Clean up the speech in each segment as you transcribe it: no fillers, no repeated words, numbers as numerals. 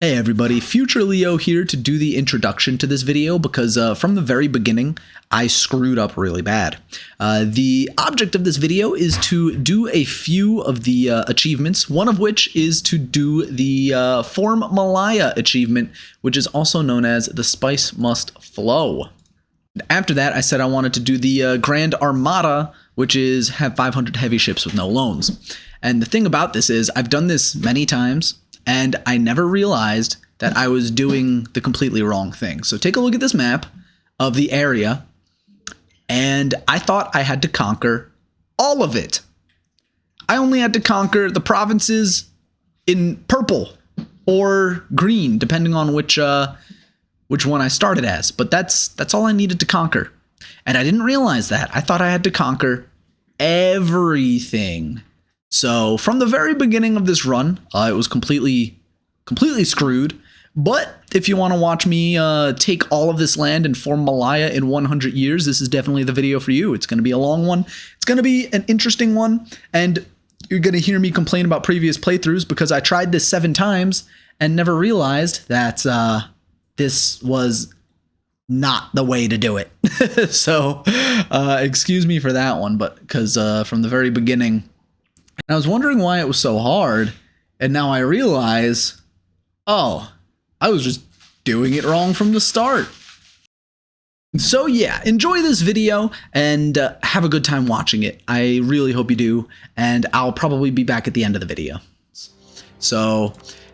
Hey everybody, Future Leo here to do the introduction to this video because from the very beginning, I screwed up really bad. The object of this video is to do a few of the achievements, one of which is to do the Form Malaya achievement, which is also known as the Spice Must Flow. After that, I said I wanted to do the Grand Armada, which is have 500 heavy ships with no loans. And the thing about this is I've done this many times, and I never realized that I was doing the completely wrong thing. So take a look at this map of the area, and I thought I had to conquer all of it. I only had to conquer the provinces in purple or green, depending on which one I started as. But that's all I needed to conquer. And I didn't realize that. I thought I had to conquer everything. So from the very beginning of this run, it was completely screwed. But if you want to watch me take all of this land and form Malaya in 100 years, this is definitely the video for you. It's going to be a long one. It's going to be an interesting one. And you're going to hear me complain about previous playthroughs because I tried this 7 times and never realized that this was not the way to do it. So excuse me for that one, but because from the very beginning, and I was wondering why it was so hard, and now I realize, oh, I was just doing it wrong from the start. So yeah, enjoy this video and have a good time watching it. I really hope you do, and I'll probably be back at the end of the video. So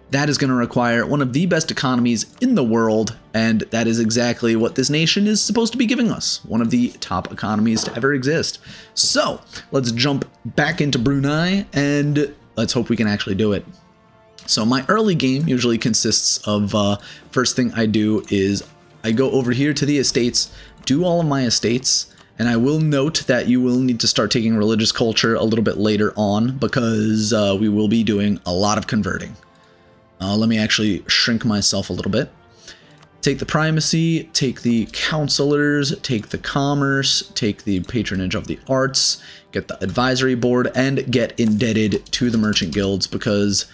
that is going to require one of the best economies in the world, and that is exactly what this nation is supposed to be giving us. One of the top economies to ever exist. So let's jump back into Brunei, and let's hope we can actually do it. So my early game usually consists of, first thing I do is I go over here to the estates, do all of my estates, and I will note that you will need to start taking religious culture a little bit later on because we will be doing a lot of converting. Let me actually shrink myself a little bit. Take the primacy, take the counselors, take the commerce, take the patronage of the arts, get the advisory board, and get indebted to the merchant guilds because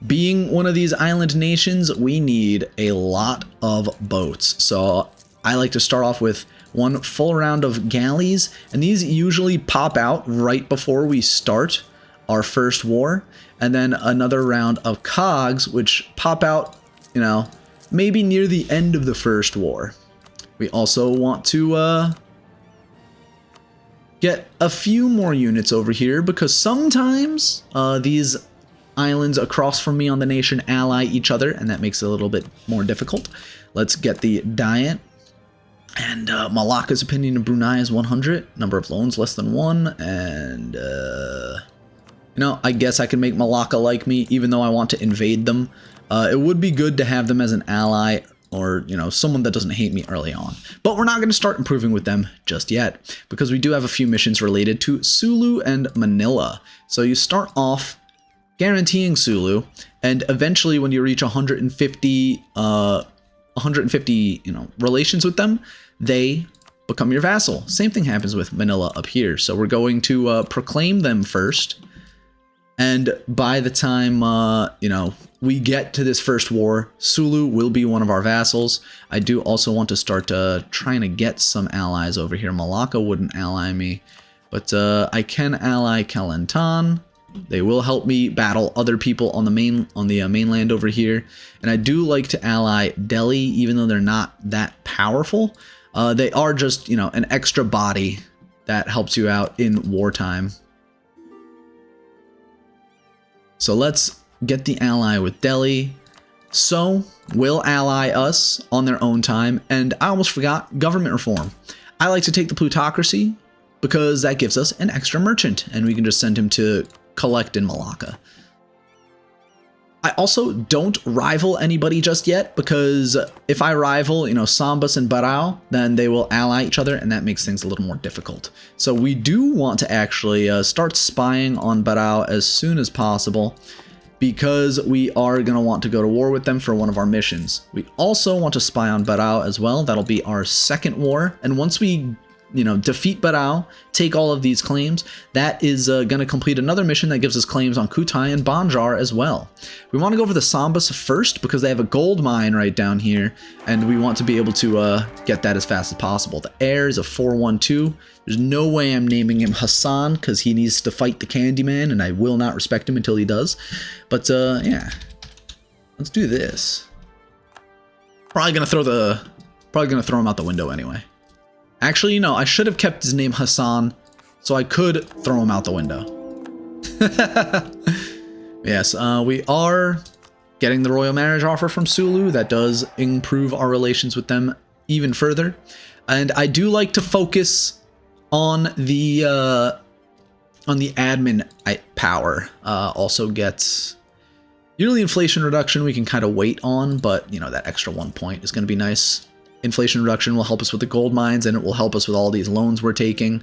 being one of these island nations, we need a lot of boats. So I like to start off with one full round of galleys, and these usually pop out right before we start our first war, and then another round of cogs, which pop out, maybe near the end of the first war. We also want to get a few more units over here because sometimes these islands across from me on the nation ally each other, and that makes it a little bit more difficult. Let's get the diet. And Malacca's opinion of Brunei is 100. Number of loans less than 1, and I guess I can make Malacca like me, even though I want to invade them. It would be good to have them as an ally or, someone that doesn't hate me early on. But we're not going to start improving with them just yet because we do have a few missions related to Sulu and Manila. So you start off guaranteeing Sulu, and eventually when you reach 150 relations with them, they become your vassal. Same thing happens with Manila up here. So we're going to proclaim them first. And by the time, we get to this first war, Sulu will be one of our vassals. I do also want to start trying to get some allies over here. Malacca wouldn't ally me, but I can ally Kelantan. They will help me battle other people on the mainland over here. And I do like to ally Delhi, even though they're not that powerful. They are just, an extra body that helps you out in wartime. So let's get the ally with Delhi. So will ally us on their own time. And I almost forgot government reform. I like to take the plutocracy because that gives us an extra merchant and we can just send him to collect in Malacca. I also don't rival anybody just yet because if I rival, Sambas and Barao, then they will ally each other and that makes things a little more difficult. So we do want to actually start spying on Barao as soon as possible because we are going to want to go to war with them for one of our missions. We also want to spy on Barao as well. That'll be our second war. And once we defeat Barao, take all of these claims. That is going to complete another mission that gives us claims on Kutai and Banjar as well. We want to go over the Sambas first because they have a gold mine right down here, and we want to be able to get that as fast as possible. The heir is a 412. There's no way I'm naming him Hassan because he needs to fight the Candyman, and I will not respect him until he does. But yeah, let's do this. Probably gonna throw him out the window anyway. Actually, I should have kept his name Hassan, so I could throw him out the window. Yes, we are getting the royal marriage offer from Sulu. That does improve our relations with them even further. And I do like to focus on the admin power. Also gets yearly inflation reduction we can kind of wait on, but that extra 1 point is going to be nice. Inflation reduction will help us with the gold mines, and it will help us with all these loans we're taking,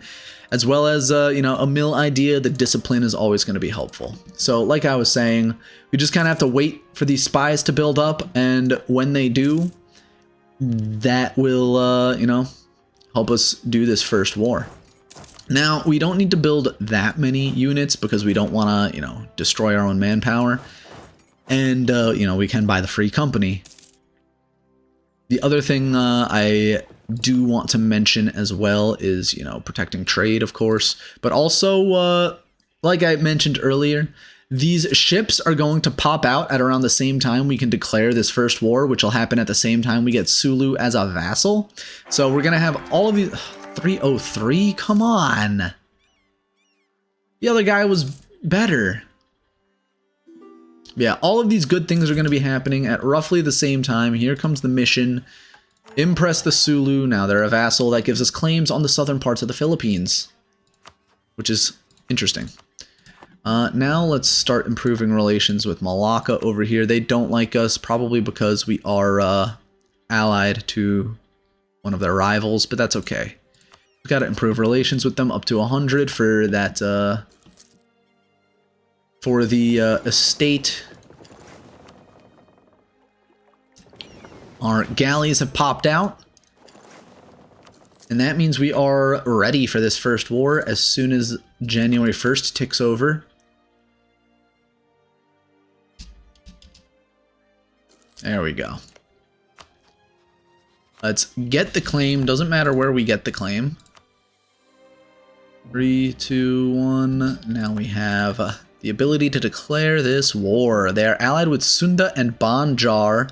as well as a mill idea. The discipline is always going to be helpful. So like I was saying, we just kind of have to wait for these spies to build up, and when they do, that will help us do this first war. Now, we don't need to build that many units because we don't want to destroy our own manpower. And, we can buy the free company. The other thing I do want to mention as well is, protecting trade, of course. But also, like I mentioned earlier, these ships are going to pop out at around the same time we can declare this first war, which will happen at the same time we get Sulu as a vassal. So we're going to have all of these... 303? Come on! The other guy was better. Yeah, all of these good things are going to be happening at roughly the same time. Here comes the mission. Impress the Sulu. Now they're a vassal. That gives us claims on the southern parts of the Philippines, which is interesting. Now let's start improving relations with Malacca over here. They don't like us, probably because we are allied to one of their rivals, but that's okay. We've got to improve relations with them up to 100 for that, for the estate. Our galleys have popped out. And that means we are ready for this first war as soon as January 1st ticks over. There we go. Let's get the claim. Doesn't matter where we get the claim. 3, 2, 1. Now we have the ability to declare this war. They are allied with Sunda and Banjar,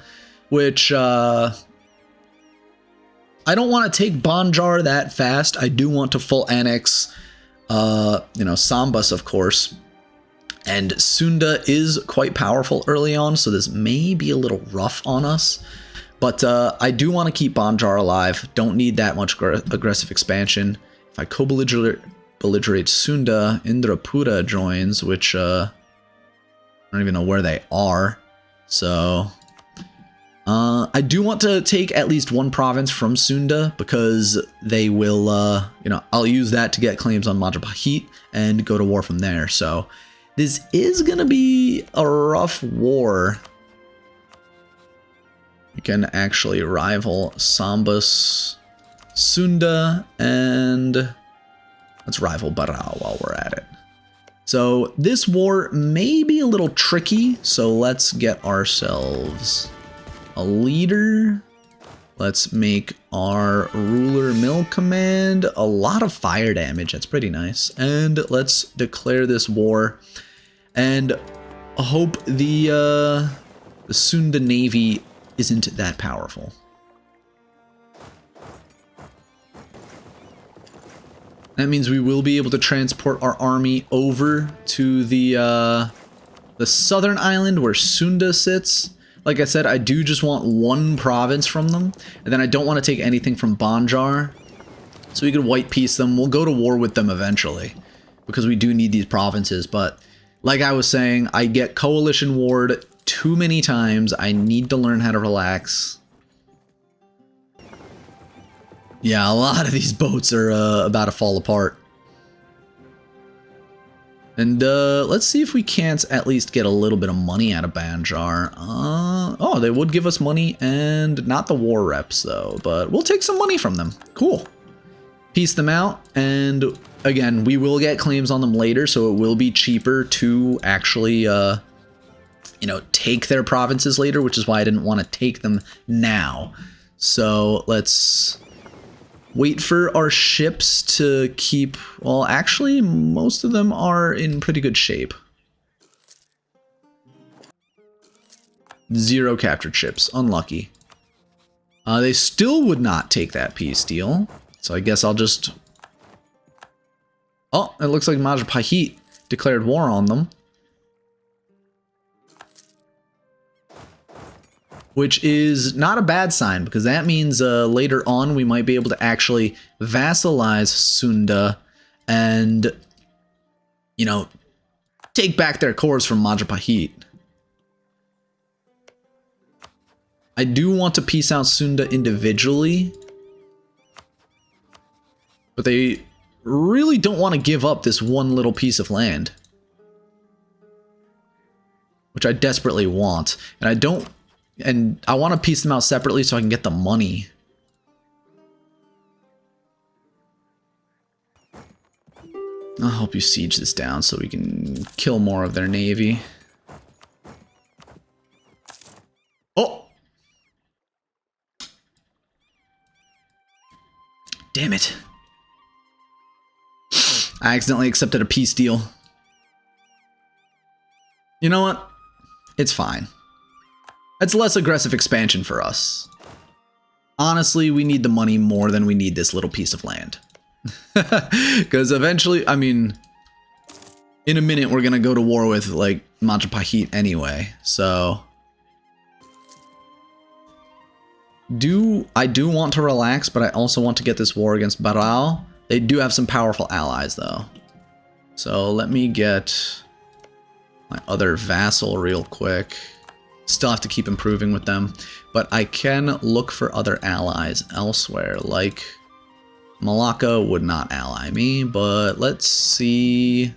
which I don't want to take Banjar that fast. I do want to full annex, Sambas, of course. And Sunda is quite powerful early on, so this may be a little rough on us. But I do want to keep Banjar alive. Don't need that much aggressive expansion. If I co-belligerate Sunda, Indrapura joins, which I don't even know where they are. So I do want to take at least one province from Sunda because they will, I'll use that to get claims on Majapahit and go to war from there. So this is going to be a rough war. We can actually rival Sambas, Sunda, and let's rival Barao while we're at it. So this war may be a little tricky, so let's get ourselves a leader. Let's make our ruler mill command a lot of fire damage. That's pretty nice. And let's declare this war and hope the Sunda Navy isn't that powerful. That means we will be able to transport our army over to the southern island where Sunda sits. Like I said, I do just want one province from them, and then I don't want to take anything from Banjar, so we could white peace them. We'll go to war with them eventually, because we do need these provinces, but like I was saying, I get coalition warred too many times. I need to learn how to relax. Yeah, a lot of these boats are about to fall apart. And let's see if we can't at least get a little bit of money out of Banjar. Oh, they would give us money and not the war reps though, but we'll take some money from them. Cool. piece them out, and again, we will get claims on them later, so it will be cheaper to actually, you know, take their provinces later, which is why I didn't want to take them now. So let's wait for our ships to keep, well, actually, most of them are in pretty good shape. 0 captured ships, unlucky. They still would not take that peace deal, so I guess I'll just... Oh, it looks like Majapahit declared war on them. Which is not a bad sign, because that means later on we might be able to actually vassalize Sunda and, you know, take back their cores from Majapahit. I do want to peace out Sunda individually, but they really don't want to give up this one little piece of land, which I desperately want. And I want to piece them out separately so I can get the money. I'll help you siege this down so we can kill more of their navy. Oh! Damn it. I accidentally accepted a peace deal. You know what? It's fine. That's less aggressive expansion for us. Honestly, we need the money more than we need this little piece of land. Because eventually, I mean, in a minute we're gonna go to war with, like, Majapahit anyway, so... I do want to relax, but I also want to get this war against Barao. They do have some powerful allies, though. So let me get my other vassal real quick. Still have to keep improving with them, but I can look for other allies elsewhere, like Malacca would not ally me, but let's see.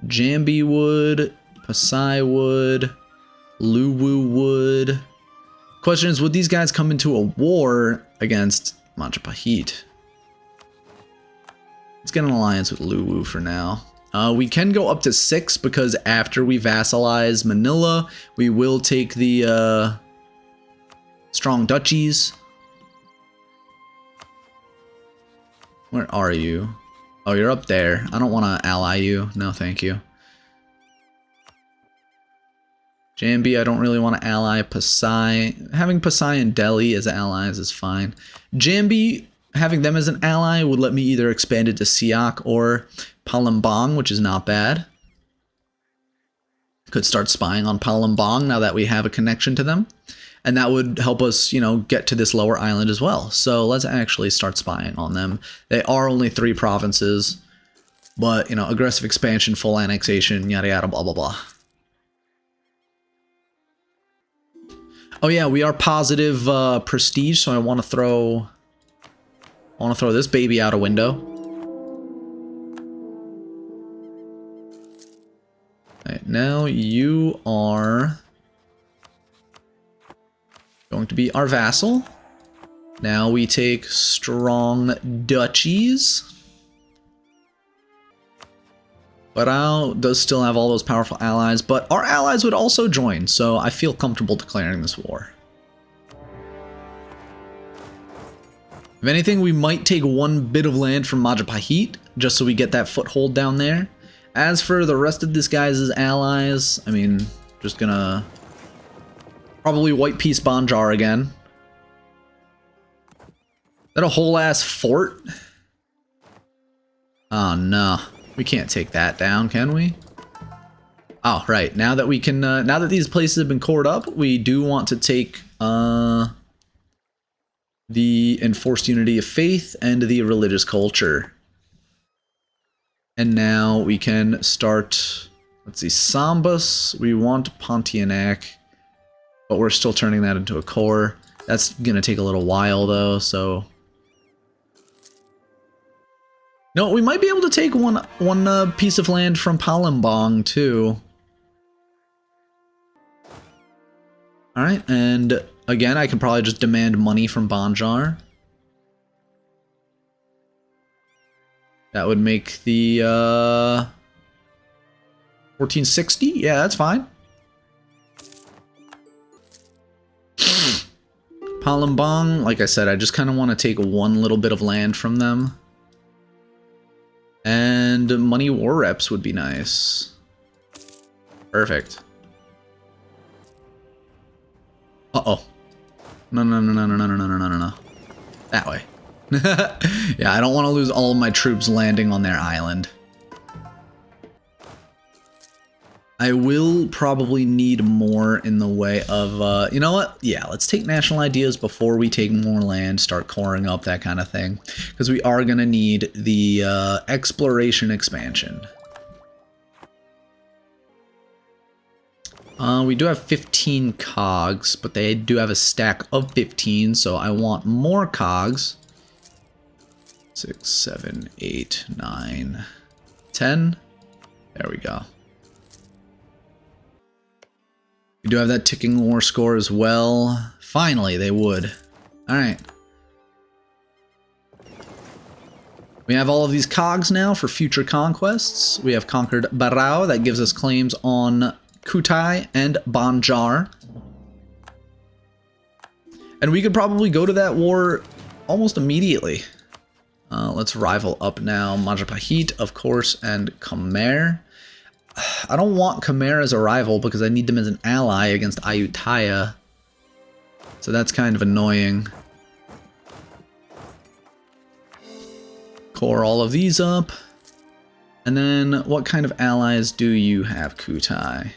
Jambi would, Pasai would, Luwu would. Question is, would these guys come into a war against Majapahit? Let's get an alliance with Luwu for now. We can go up to 6 because after we vassalize Manila, we will take the strong duchies. Where are you? Oh, you're up there. I don't want to ally you. No, thank you. Jambi, I don't really want to ally. Pasai. Having Pasai and Delhi as allies is fine. Jambi, having them as an ally would let me either expand it to Siak or Palembang, which is not bad. Could start spying on Palembang now that we have a connection to them. And that would help us, you know, get to this lower island as well. So let's actually start spying on them. They are only 3 provinces, but, you know, aggressive expansion, full annexation, yada yada, blah, blah, blah. Oh yeah, we are positive prestige, so I want to throw this baby out a window. Alright, now you are going to be our vassal. Now we take strong duchies. Barao does still have all those powerful allies, but our allies would also join, so I feel comfortable declaring this war. If anything, we might take 1 bit of land from Majapahit, just so we get that foothold down there. As for the rest of this guy's allies, I mean, just gonna probably white piece Banjar again. Is that a whole ass fort? Oh no, we can't take that down, can we? Oh, right. Now that we can, now that these places have been cored up, we do want to take the enforced unity of faith and the religious culture. And now we can start, let's see, Sambas. We want Pontianak, but we're still turning that into a core. That's gonna take a little while though, so. No, we might be able to take one piece of land from Palembang too. All right, and again, I can probably just demand money from Banjar. That would make the 1460. Yeah, that's fine. Palembang, like I said, I just kind of want to take one little bit of land from them. And money war reps would be nice. Perfect. Uh-oh. No, no, no, no, no, no, no, no, no, no, no. That way. Yeah, I don't want to lose all of my troops landing on their island. I will probably need more in the way of, you know what? Yeah, let's take national ideas before we take more land, start coring up, that kind of thing. Because we are going to need the exploration expansion. We do have 15 cogs, but they do have a stack of 15, so I want more cogs. 6, 7, 8, 9, 10. There we go. We do have that ticking war score as well. Finally, they would. Alright. We have all of these cogs now for future conquests. We have conquered Barao. That gives us claims on Kutai and Banjar. And we could probably go to that war almost immediately. Let's rival up now. Majapahit, of course, and Khmer. I don't want Khmer as a rival because I need them as an ally against Ayutthaya. So that's kind of annoying. Core all of these up. And then what kind of allies do you have, Kutai?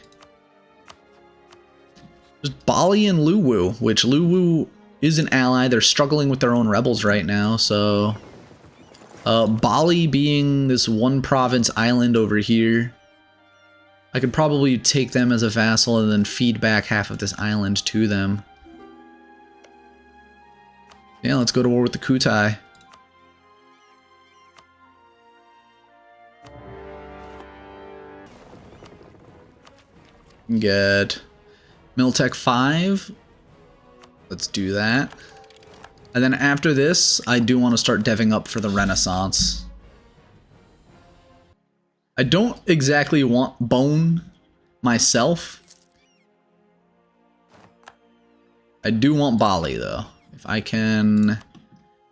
Just Bali and Luwu, which Luwu is an ally. They're struggling with their own rebels right now, so... Bali being this one province island over here, I could probably take them as a vassal and then feed back half of this island to them. Yeah, let's go to war with the Kutai. Get Miltech 5. Let's do that. And then after this, I do want to start deving up for the Renaissance. I don't exactly want Bone myself. I do want Bali, though. If I can...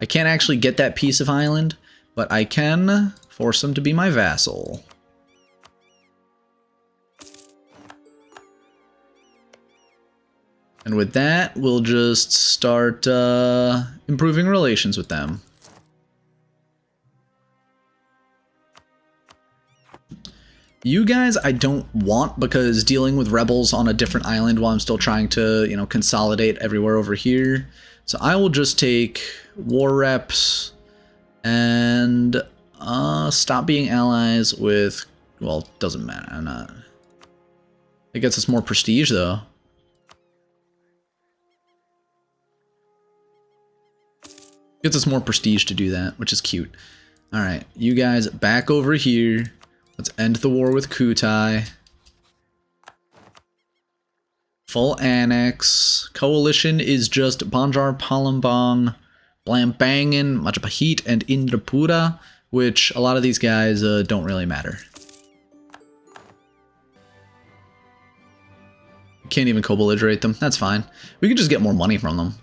I can't actually get that piece of island, but I can force him to be my vassal. And with that, we'll just start improving relations with them. You guys, I don't want, because dealing with rebels on a different island while I'm still trying to, you know, consolidate everywhere over here. So I will just take war reps and stop being allies with, well, doesn't matter. I'm not. It gets us more prestige, though. Gets us more prestige to do that, which is cute. Alright, you guys back over here. Let's end the war with Kutai. Full annex. Coalition is just Banjar, Palembang, Blambangan, Majapahit, and Indrapura, which a lot of these guys don't really matter. Can't even co-belligerate them. That's fine. We could just get more money from them.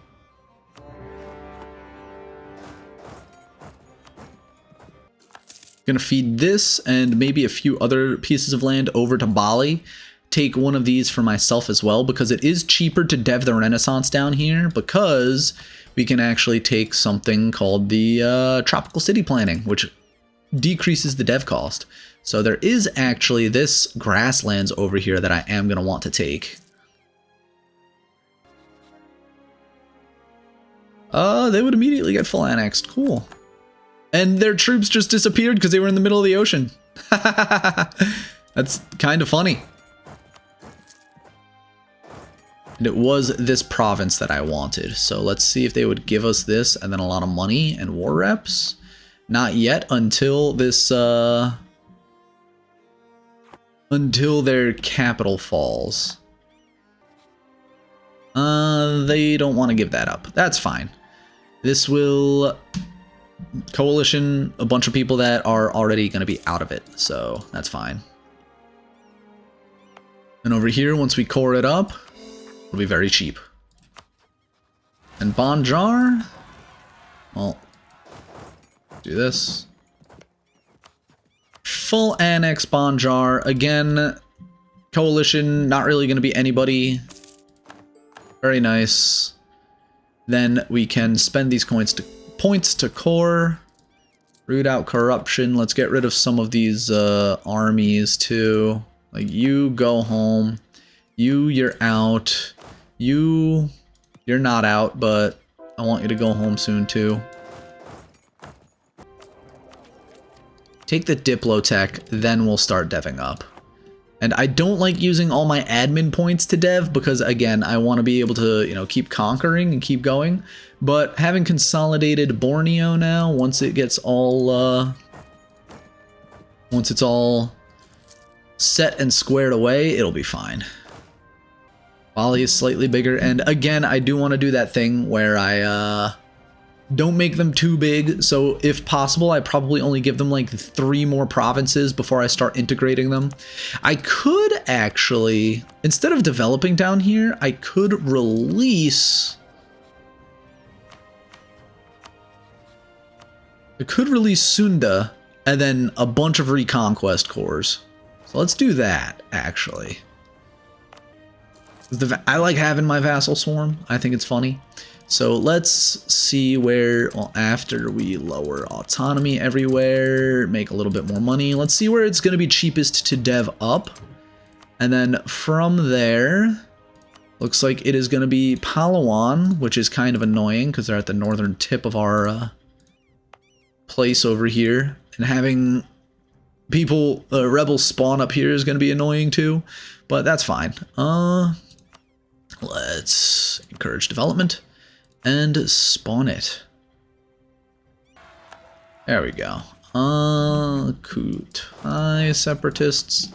Gonna feed this and maybe a few other pieces of land over to Bali. Take one of these for myself as well, because it is cheaper to dev the Renaissance down here, because we can actually take something called the Tropical City Planning, which decreases the dev cost. So there is actually this grasslands over here that I am gonna want to take. They would immediately get full annexed. Cool. And their troops just disappeared because they were in the middle of the ocean. That's kind of funny. And it was this province that I wanted. So let's see if they would give us this and then a lot of money and war reps. Not yet, until this, until their capital falls. They don't want to give that up. That's fine. This will coalition, a bunch of people that are already going to be out of it, so that's fine. And over here, once we core it up, it'll be very cheap. And Banjar, well, do this. Full annex Banjar. Again, coalition, not really going to be anybody. Very nice. Then we can spend these points to core. Root out corruption. Let's get rid of some of these armies too. Like, you go home. You're out. You're not out, but I want you to go home soon too. Take the Diplotech, then we'll start deving up. And I don't like using all my admin points to dev because, again, I want to be able to, you know, keep conquering and keep going. But having consolidated Borneo now, once it's all set and squared away, it'll be fine. Bali is slightly bigger, and again, I do want to do that thing where I don't make them too big, so if possible, I probably only give them like 3 more provinces before I start integrating them. I could actually, instead of developing down here, I could release... Sunda, and then a bunch of reconquest cores. So let's do that, actually. I like having my vassal swarm. I think it's funny. So let's see where, well, after we lower autonomy everywhere, make a little bit more money, let's see where it's going to be cheapest to dev up. And then from there, looks like it is going to be Palawan, which is kind of annoying because they're at the northern tip of our place over here. And having people, rebels spawn up here is going to be annoying too, but that's fine. Let's encourage development. And spawn it. There we go. Kutai separatists.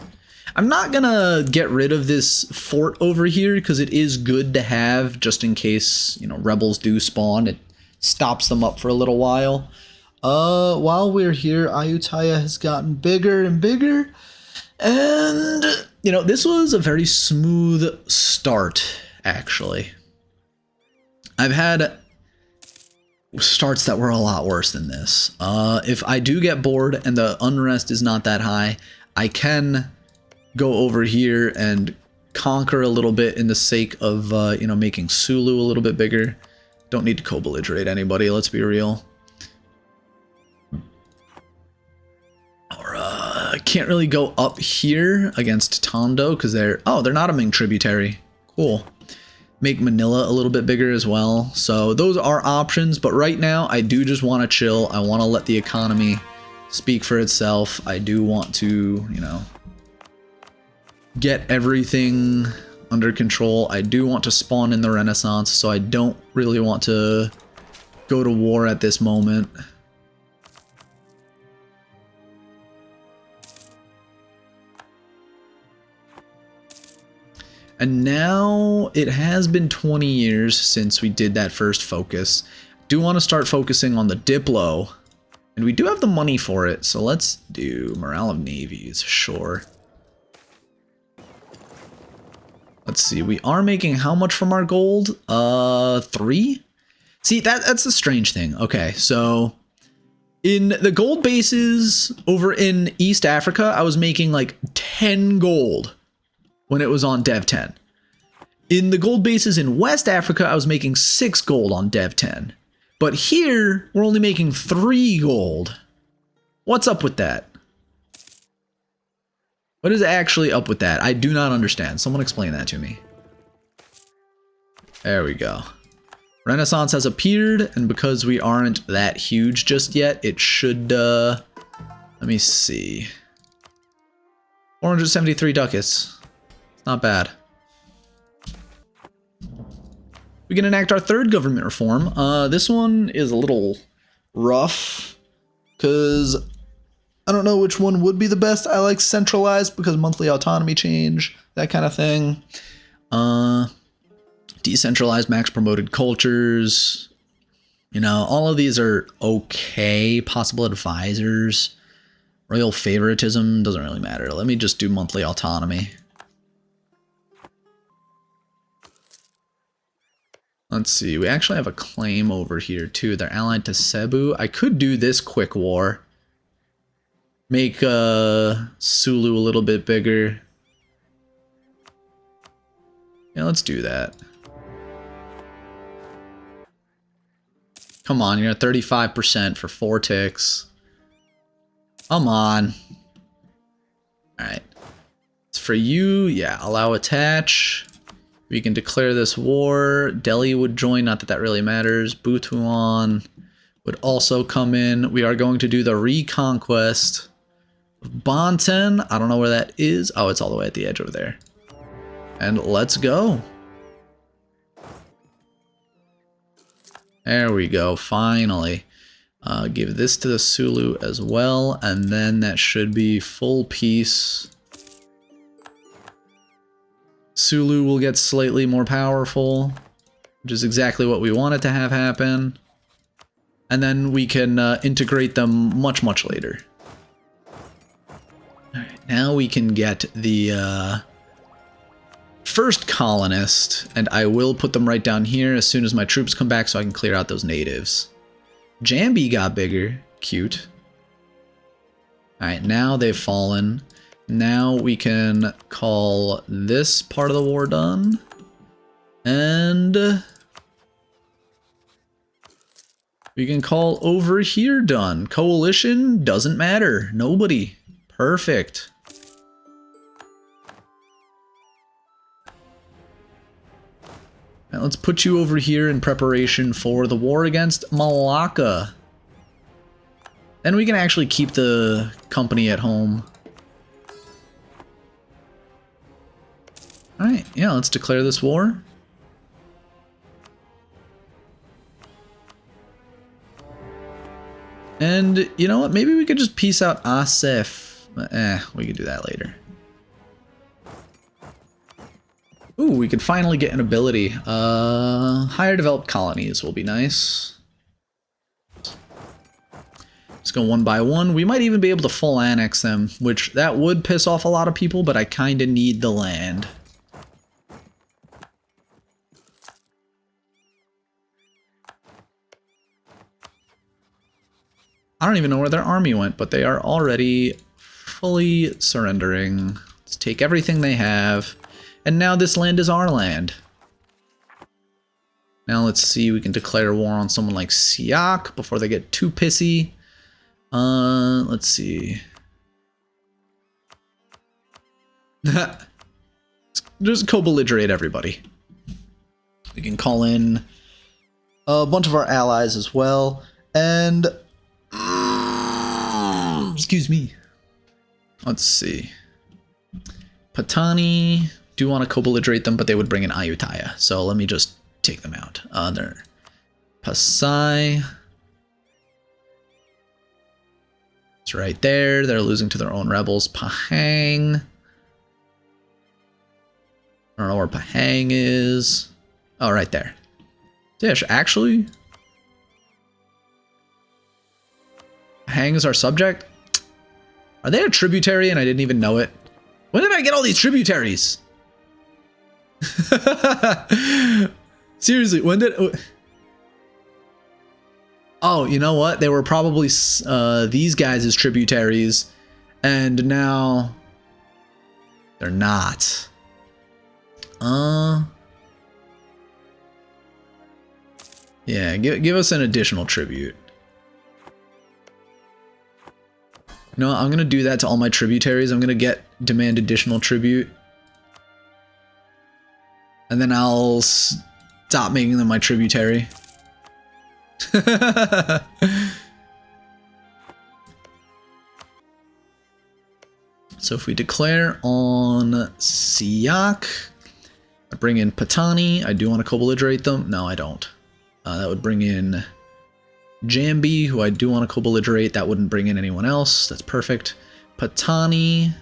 I'm not gonna get rid of this fort over here because it is good to have just in case, you know, rebels do spawn. It stops them up for a little while. While we're here, Ayutthaya has gotten bigger and bigger. And, you know, this was a very smooth start, actually. I've had starts that were a lot worse than this. If I do get bored and the unrest is not that high, I can go over here and conquer a little bit in the sake of, you know, making Sulu a little bit bigger. Don't need to co-belligerate anybody, let's be real. Or, I can't really go up here against Tondo because they're not a Ming tributary. Cool. Make Manila a little bit bigger as well. So those are options, but right now I do just want to chill. I want to let the economy speak for itself. I do want to, you know, get everything under control. I do want to spawn in the Renaissance, so I don't really want to go to war at this moment. And now it has been 20 years since we did that first focus. Do want to start focusing on the Diplo, and we do have the money for it, so let's do morale of navies, sure. Let's see, we are making how much from our gold? 3? See, that's the strange thing. Okay, so in the gold bases over in East Africa, I was making like 10 gold when it was on Dev 10. In the gold bases in West Africa, I was making 6 gold on Dev 10. But here, we're only making 3 gold. What's up with that? What is actually up with that? I do not understand. Someone explain that to me. There we go. Renaissance has appeared, and because we aren't that huge just yet, it should, let me see. 473 ducats. Not bad. We can enact our third government reform. This one is a little rough because I don't know which one would be the best. I like centralized because monthly autonomy change, that kind of thing. Decentralized max promoted cultures. You know, all of these are okay. Possible advisors. Royal favoritism doesn't really matter. Let me just do monthly autonomy. Let's see. We actually have a claim over here too. They're allied to Cebu. I could do this quick war. Make Sulu a little bit bigger. Yeah, let's do that. Come on, you're at 35% for 4 ticks. Come on. Alright. It's for you. Yeah, allow attach. We can declare this war. Delhi would join, not that that really matters. Butuan would also come in. We are going to do the reconquest of Banten. I don't know where that is. Oh, it's all the way at the edge over there. And let's go. There we go, finally. Give this to the Sulu as well, and then that should be full peace. Sulu will get slightly more powerful, which is exactly what we wanted to have happen. And then we can integrate them much, much later. Alright, now we can get the first colonist, and I will put them right down here as soon as my troops come back so I can clear out those natives. Jambi got bigger. Cute. Alright, now they've fallen. Now we can call this part of the war done. And we can call over here done. Coalition doesn't matter. Nobody. Perfect. Now let's put you over here in preparation for the war against Malacca. Then we can actually keep the company at home. Alright, yeah, let's declare this war. And you know what? Maybe we could just peace out Asef. We could do that later. Ooh, we could finally get an ability. Higher developed colonies will be nice. Let's go one by one. We might even be able to full annex them, which that would piss off a lot of people, but I kind of need the land. I don't even know where their army went, but they are already fully surrendering. Let's take everything they have. And now this land is our land. Now let's see, we can declare war on someone like Siak before they get too pissy. Let's see. Just co-belligerate everybody. We can call in a bunch of our allies as well. And excuse me. Let's see. Patani. Do want to co-belligerate them, but they would bring in Ayutthaya. So let me just take them out. They're Pasai. It's right there. They're losing to their own rebels. Pahang. I don't know where Pahang is. Oh, right there. Dish, actually. Pahang is our subject. Are they a tributary and I didn't even know it? When did I get all these tributaries? Seriously, when did... Oh, you know what? They were probably these guys as tributaries, and now they're not. Yeah, give us an additional tribute. You know what? I'm gonna do that to all my tributaries. I'm gonna demand additional tribute. And then I'll stop making them my tributary. So if we declare on Siak, I bring in Patani. I do want to co-belligerate them. No, I don't. That would bring in Jambi, who I do want to co-belligerate. That wouldn't bring in anyone else. That's perfect. Patani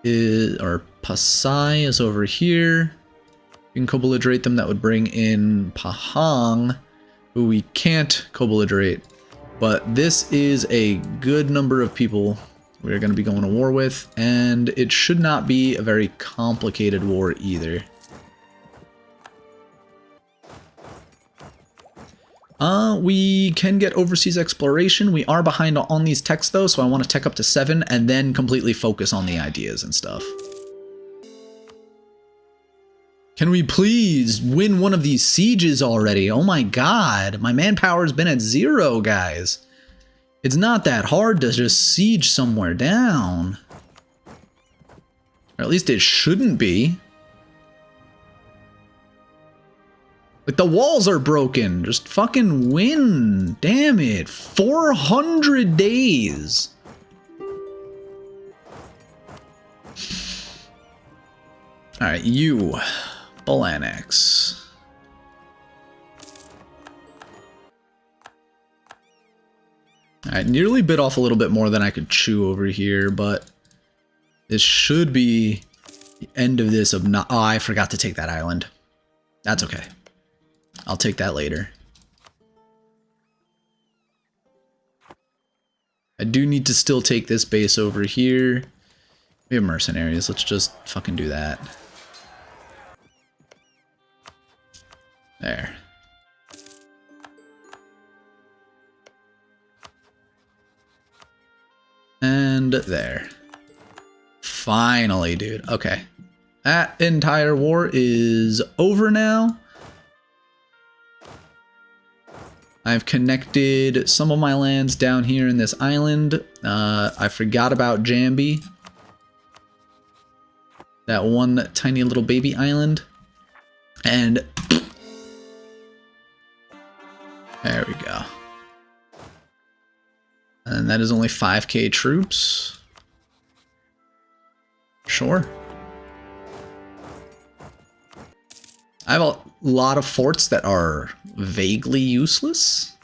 is, or Pasai is over here. You can co-belligerate them. That would bring in Pahang. who we can't co-belligerate. But this is a good number of people we're going to be going to war with, and it should not be a very complicated war either. We can get overseas exploration. We are behind on these techs though, so I want to tech up to 7 and then completely focus on the ideas and stuff. Can we please win one of these sieges already? Oh my god, my manpower has been at 0, guys. It's not that hard to just siege somewhere down. Or at least it shouldn't be. Like, the walls are broken. Just fucking win. Damn it. 400 days. Alright, you. Bull annex. Alright, nearly bit off a little bit more than I could chew over here, but this should be the end of this of not. Oh, I forgot to take that island. That's okay. I'll take that later. I do need to still take this base over here. We have mercenaries. Let's just fucking do that. There. And there. Finally, dude. Okay. That entire war is over now. I've connected some of my lands down here in this island. I forgot about Jambi. That one tiny little baby island. And there we go. And that is only 5k troops. Sure. I have a lot of forts that are vaguely useless.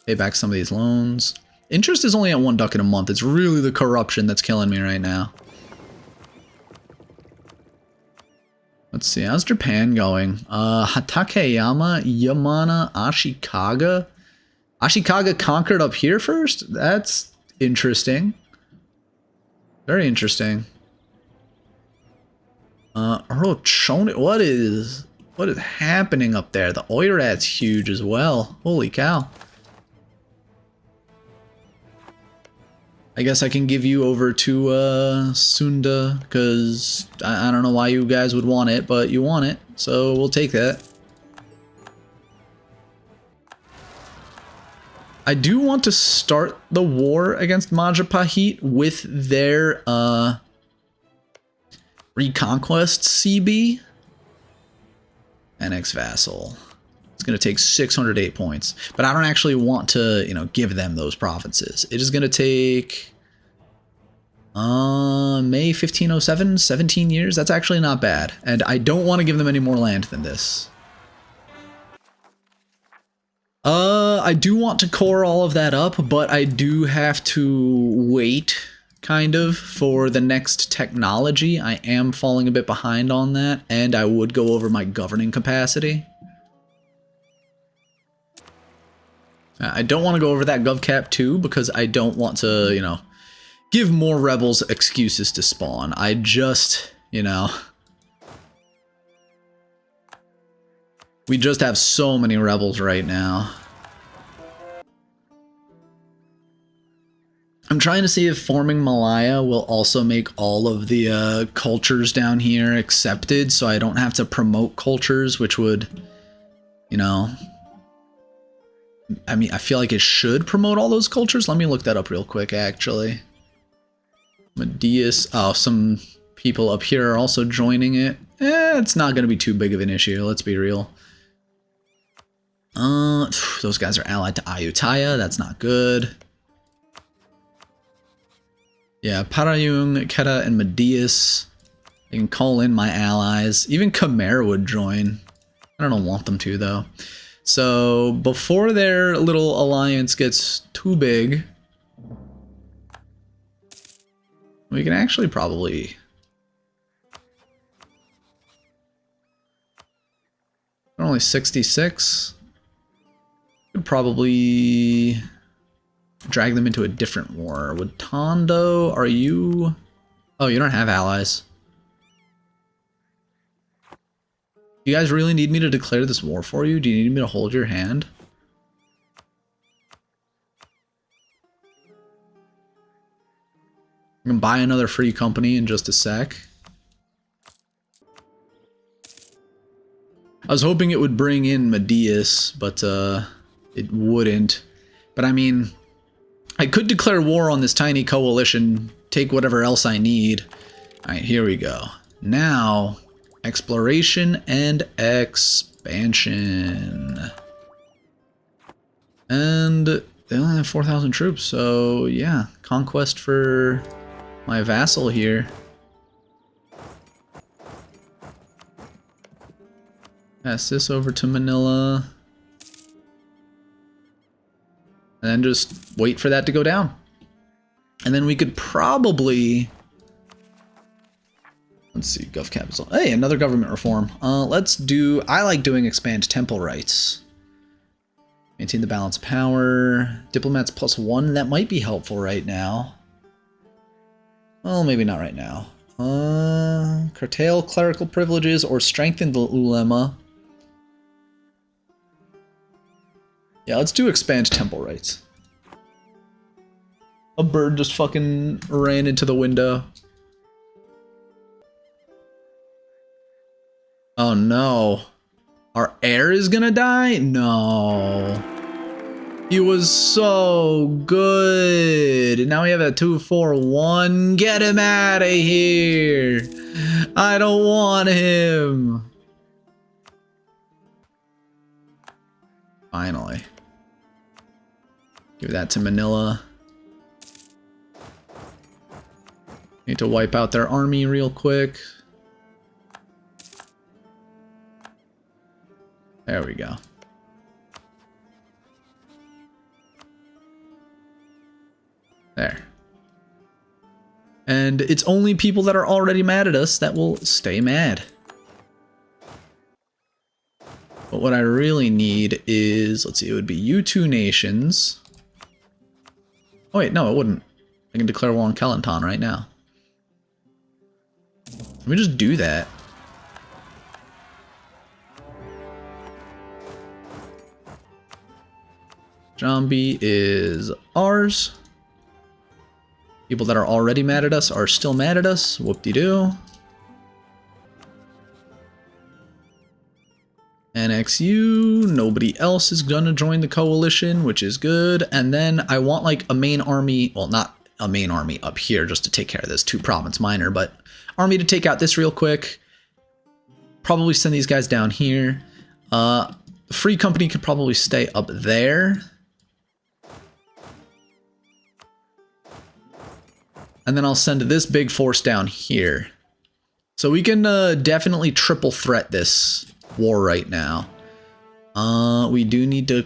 Pay back some of these loans. Interest is only at 1 ducat a month. It's really the corruption that's killing me right now. Let's see, how's Japan going? Hatakeyama, Yamana, Ashikaga. Ashikaga conquered up here first? That's interesting. Very interesting. Orochone, what is happening up there? The Oirat's huge as well. Holy cow. I guess I can give you over to Sunda, because I don't know why you guys would want it, but you want it, so we'll take that. I do want to start the war against Majapahit with their Reconquest CB. Annex Vassal. It's going to take 608 points, but I don't actually want to, you know, give them those provinces. It is going to take May 1507, 17 years. That's actually not bad, and I don't want to give them any more land than this. I do want to core all of that up, but I do have to wait kind of for the next technology. I am falling a bit behind on that, and I would go over my governing capacity. I don't want to go over that GovCap too, because I don't want to, you know, give more rebels excuses to spawn. I just, you know, we just have so many rebels right now. I'm trying to see if forming Malaya will also make all of the cultures down here accepted, so I don't have to promote cultures, which would, you know, I mean, I feel like it should promote all those cultures. Let me look that up real quick, actually. Medius, oh, some people up here are also joining it. It's not going to be too big of an issue, let's be real. Those guys are allied to Ayutthaya, that's not good. Yeah, Parayung, Keta, and Medius. I can call in my allies. Even Khmer would join. I don't want them to, though. So, before their little alliance gets too big, we can actually probably... They're only 66. could probably drag them into a different war. Would Tondo, are you... Oh, you don't have allies. You guys really need me to declare this war for you? Do you need me to hold your hand? I can buy another free company in just a sec. I was hoping it would bring in Medius, but it wouldn't. But I mean, I could declare war on this tiny coalition, take whatever else I need. Alright, here we go. Now, exploration and expansion. And they only have 4,000 troops, so yeah, conquest for my vassal here. Pass this over to Manila. And then just wait for that to go down. And then we could probably... Let's see, Gov Capital. Hey, another government reform. Let's do... I like doing expand temple rights. Maintain the balance of power. Diplomats +1. That might be helpful right now. Well, maybe not right now. Curtail clerical privileges or strengthen the ulema. Yeah, let's do expand temple rights. A bird just fucking ran into the window. Oh no. Our heir is gonna die? No. He was so good. And now we have a 2-4-1. Get him out of here. I don't want him. Finally. Give that to Manila. Need to wipe out their army real quick. There we go. There. And it's only people that are already mad at us that will stay mad. But what I really need is, let's see, it would be you two nations. Oh wait, no, it wouldn't. I can declare war on Kelantan right now. Let me just do that. Jambi is ours. People that are already mad at us are still mad at us. Whoop-de-doo. Annex you. Nobody else is gonna join the coalition, which is good. And then I want like a main army, well, not a main army up here just to take care of this 2-province minor, but army to take out this real quick. Probably send these guys down here. Free company could probably stay up there. And then I'll send this big force down here. So we can definitely triple threat this war right now. We do need to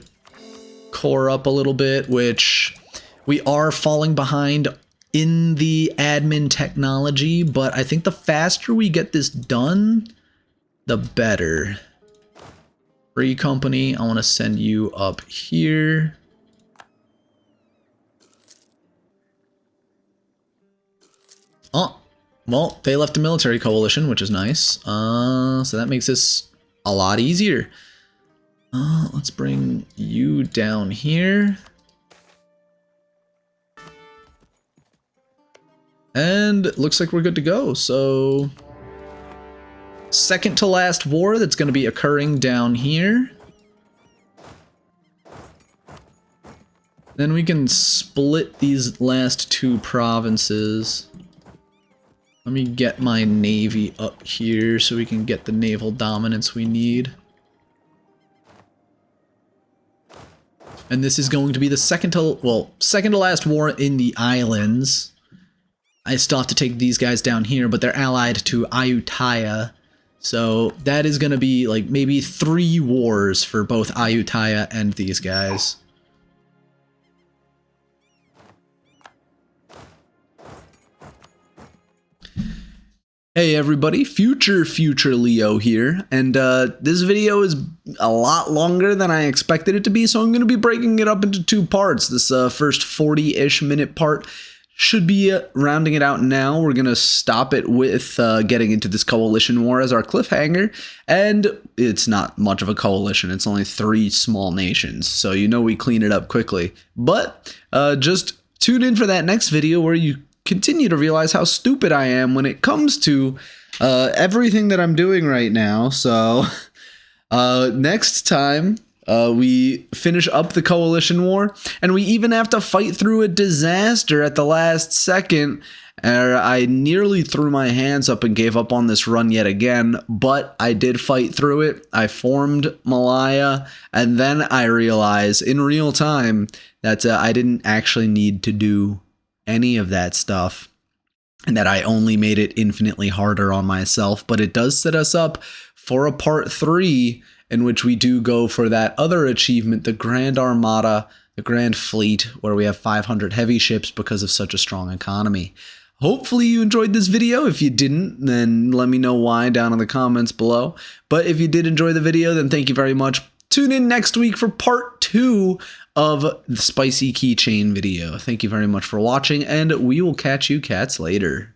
core up a little bit, which we are falling behind in the admin technology, but I think the faster we get this done, the better. Free company, I want to send you up here. Oh, well, they left a military coalition, which is nice. So that makes this a lot easier. Let's bring you down here. And it looks like we're good to go. So, second to last war that's going to be occurring down here. Then we can split these last 2 provinces. Let me get my navy up here so we can get the naval dominance we need. And this is going to be the second to last war in the islands. I still have to take these guys down here, but they're allied to Ayutthaya. So that is going to be like maybe 3 wars for both Ayutthaya and these guys. Hey everybody, future Leo here, and this video is a lot longer than I expected it to be, so I'm going to be breaking it up into two parts. This first 40-ish minute part should be rounding it out now. We're going to stop it with getting into this coalition war as our cliffhanger, and it's not much of a coalition. It's only 3 small nations, so you know we clean it up quickly. But just tune in for that next video where you continue to realize how stupid I am when it comes to everything that I'm doing right now. So next time we finish up the coalition war, and we even have to fight through a disaster at the last second. I nearly threw my hands up and gave up on this run yet again, but I did fight through it. I formed Malaya, and then I realized in real time that I didn't actually need to do any of that stuff, and that I only made it infinitely harder on myself. But it does set us up for a part 3 in which we do go for that other achievement, the Grand Armada, the Grand Fleet, where we have 500 heavy ships because of such a strong economy. Hopefully you enjoyed this video. If you didn't, then let me know why down in the comments below. But if you did enjoy the video, then thank you very much. Tune in next week for part 2 of the spicy keychain video. Thank you very much for watching, and we will catch you cats later.